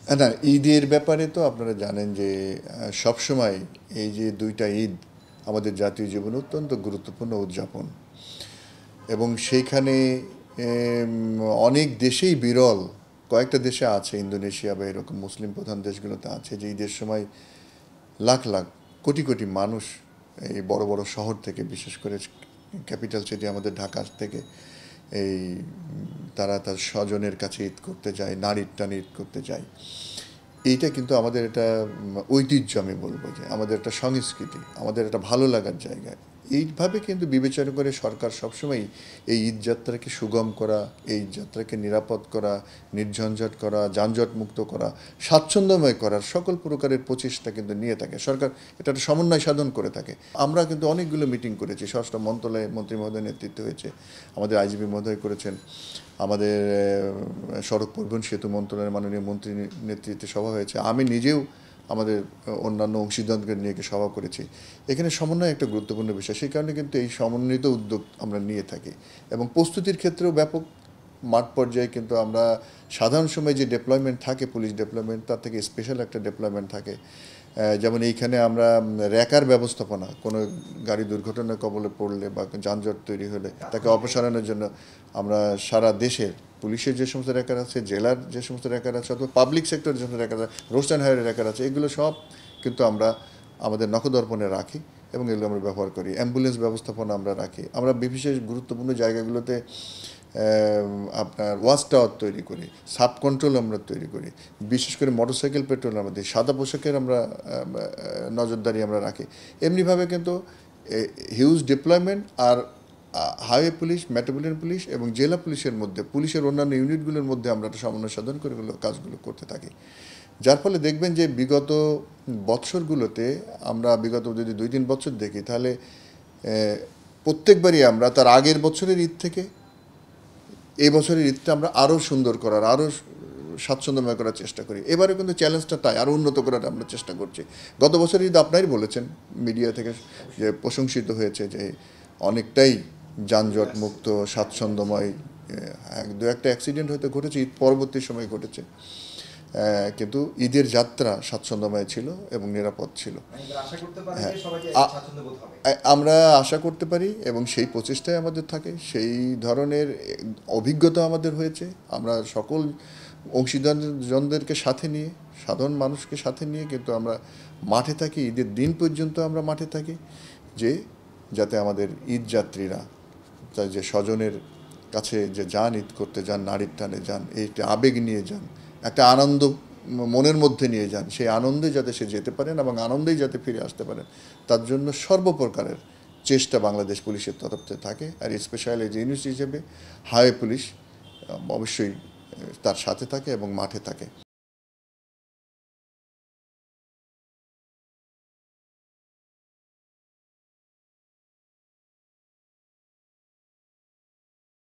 না, ঈদের ব্যাপারে তো আপনারা জানেন যে সবসময় এই যে দুইটা ঈদ আমাদের জাতীয় জীবনে অত্যন্ত গুরুত্বপূর্ণ উদযাপন এবং সেইখানে অনেক দেশেই বিরল কয়েকটা দেশে আছে, ইন্দোনেশিয়া বা এরকম মুসলিম প্রধান দেশগুলোতে আছে যে ঈদের সময় লাখ লাখ কোটি কোটি মানুষ এই বড় বড় শহর থেকে, বিশেষ করে ক্যাপিটাল সিটি আমাদের ঢাকা থেকে, এই তারা তার স্বজনের কাছে ঈদ করতে যায়, নারীর টানে ঈদ করতে যায়। এইটা কিন্তু আমাদের একটা ঐতিহ্য, আমি বলবো যে আমাদের একটা সংস্কৃতি, আমাদের একটা ভালো লাগার জায়গা। এইভাবে কিন্তু বিবেচনা করে সরকার সবসময় এই ঈদ যাত্রাকে সুগম করা, এই যাত্রাকে নিরাপদ করা, নির্ঝঞ্ঝাট করা, যানজট মুক্ত করা, স্বাচ্ছন্দ্যময় করার সকল প্রকারের প্রচেষ্টা কিন্তু নিয়ে থাকে সরকার। এটা একটা সমন্বয় সাধন করে থাকে। আমরা কিন্তু অনেকগুলো মিটিং করেছি, স্বরাষ্ট্র মন্ত্রণালয়ে মন্ত্রী মহোদয় নেতৃত্ব হয়েছে, আমাদের আইজিপি মহোদয় করেছেন, আমাদের সড়ক পরিবহন সেতু মন্ত্রণালয়ের মাননীয় মন্ত্রী নেতৃত্বে সভা হয়েছে, আমি নিজেও আমাদের অন্যান্য অংশীদারদের নিয়ে সভা করেছি। এখানে সমন্বয় একটা গুরুত্বপূর্ণ বিষয়, সেই কারণে কিন্তু এই সমন্বিত উদ্যোগ আমরা নিয়ে থাকি এবং প্রস্তুতির ক্ষেত্রেও ব্যাপক মাঠ পর্যায়ে কিন্তু আমরা সাধারণ সময় যে ডেপ্লয়মেন্ট থাকে, পুলিশ ডেপ্লয়মেন্ট, তার থেকে স্পেশাল একটা ডেপ্লয়মেন্ট থাকে। যেমন এইখানে আমরা র্যাকার ব্যবস্থাপনা, কোনো গাড়ি দুর্ঘটনার কবলে পড়লে বা যানজট তৈরি হলে তাকে অপসারণের জন্য আমরা সারা দেশের পুলিশের যে সমস্ত র্যাকার আছে, জেলার যে সমস্ত র্যাকার আছে, অথবা পাবলিক সেক্টরের যে সমস্ত র্যাকার আছে, রোড অ্যান্ড হাইওয়ে র্যাকার আছে, এগুলো সব কিন্তু আমরা আমাদের নখদর্পণে রাখি এবং এগুলো আমরা ব্যবহার করি। অ্যাম্বুলেন্স ব্যবস্থাপনা আমরা রাখি। আমরা বিশেষ গুরুত্বপূর্ণ জায়গাগুলোতে আপনার ওয়াচ টাওয়ার তৈরি করি, সাব কন্ট্রোল আমরা তৈরি করি, বিশেষ করে মোটরসাইকেল পেট্রোল আমরা দিই, সাদা পোশাকের আমরা নজরদারি আমরা রাখি। এমনিভাবে কিন্তু হিউজ ডিপ্লয়মেন্ট আর হাইওয়ে পুলিশ, মেট্রোপলিটন পুলিশ এবং জেলা পুলিশের মধ্যে, পুলিশের অন্যান্য ইউনিটগুলোর মধ্যে আমরা একটা সমন্বয় সাধন করে কাজগুলো করতে থাকি। যার ফলে দেখবেন যে বিগত বৎসরগুলোতে আমরা বিগত যদি 2-3 বছর দেখি, তাহলে প্রত্যেকবারই আমরা তার আগের বছরের ঈদ থেকে এই বছরের ঈদটা আমরা আরও সুন্দর করার, আরও স্বাচ্ছন্দ্যময় করার চেষ্টা করি। এবারে কিন্তু চ্যালেঞ্জটা তাই, আরও উন্নত করার আমরা চেষ্টা করছি। গত বছরের ঈদ আপনারাই বলেছেন, মিডিয়া থেকে যে প্রশংসিত হয়েছে যে অনেকটাই যানজট মুক্ত, স্বাচ্ছন্দ্যময়। দু একটা অ্যাক্সিডেন্ট হয়তো ঘটেছে, ঈদ পরবর্তী সময় ঘটেছে, কিন্তু ঈদের যাত্রা স্বাচ্ছন্দ্যময় ছিল এবং নিরাপদ ছিল। হ্যাঁ, আমরা আশা করতে পারি এবং সেই প্রচেষ্টাই আমাদের থাকে, সেই ধরনের অভিজ্ঞতা আমাদের হয়েছে। আমরা সকল অংশীদারজনদেরকে সাথে নিয়ে, সাধারণ মানুষকে সাথে নিয়ে কিন্তু আমরা মাঠে থাকি, ঈদের দিন পর্যন্ত আমরা মাঠে থাকি, যে যাতে আমাদের ঈদ যাত্রীরা তার যে স্বজনের কাছে যে যান, ঈদ করতে যান, নারীর টানে যান, এইটা আবেগ নিয়ে যান, একটা আনন্দ মনের মধ্যে নিয়ে যান, সেই আনন্দে যাতে সে যেতে পারেন এবং আনন্দেই যাতে ফিরে আসতে পারেন, তার জন্য সর্বপ্রকারের চেষ্টা বাংলাদেশ পুলিশের তরফ থেকে থাকে। আর স্পেশাল এই ইউনিট হিসেবে হাইওয়ে পুলিশ অবশ্যই তার সাথে থাকে এবং মাঠে থাকে।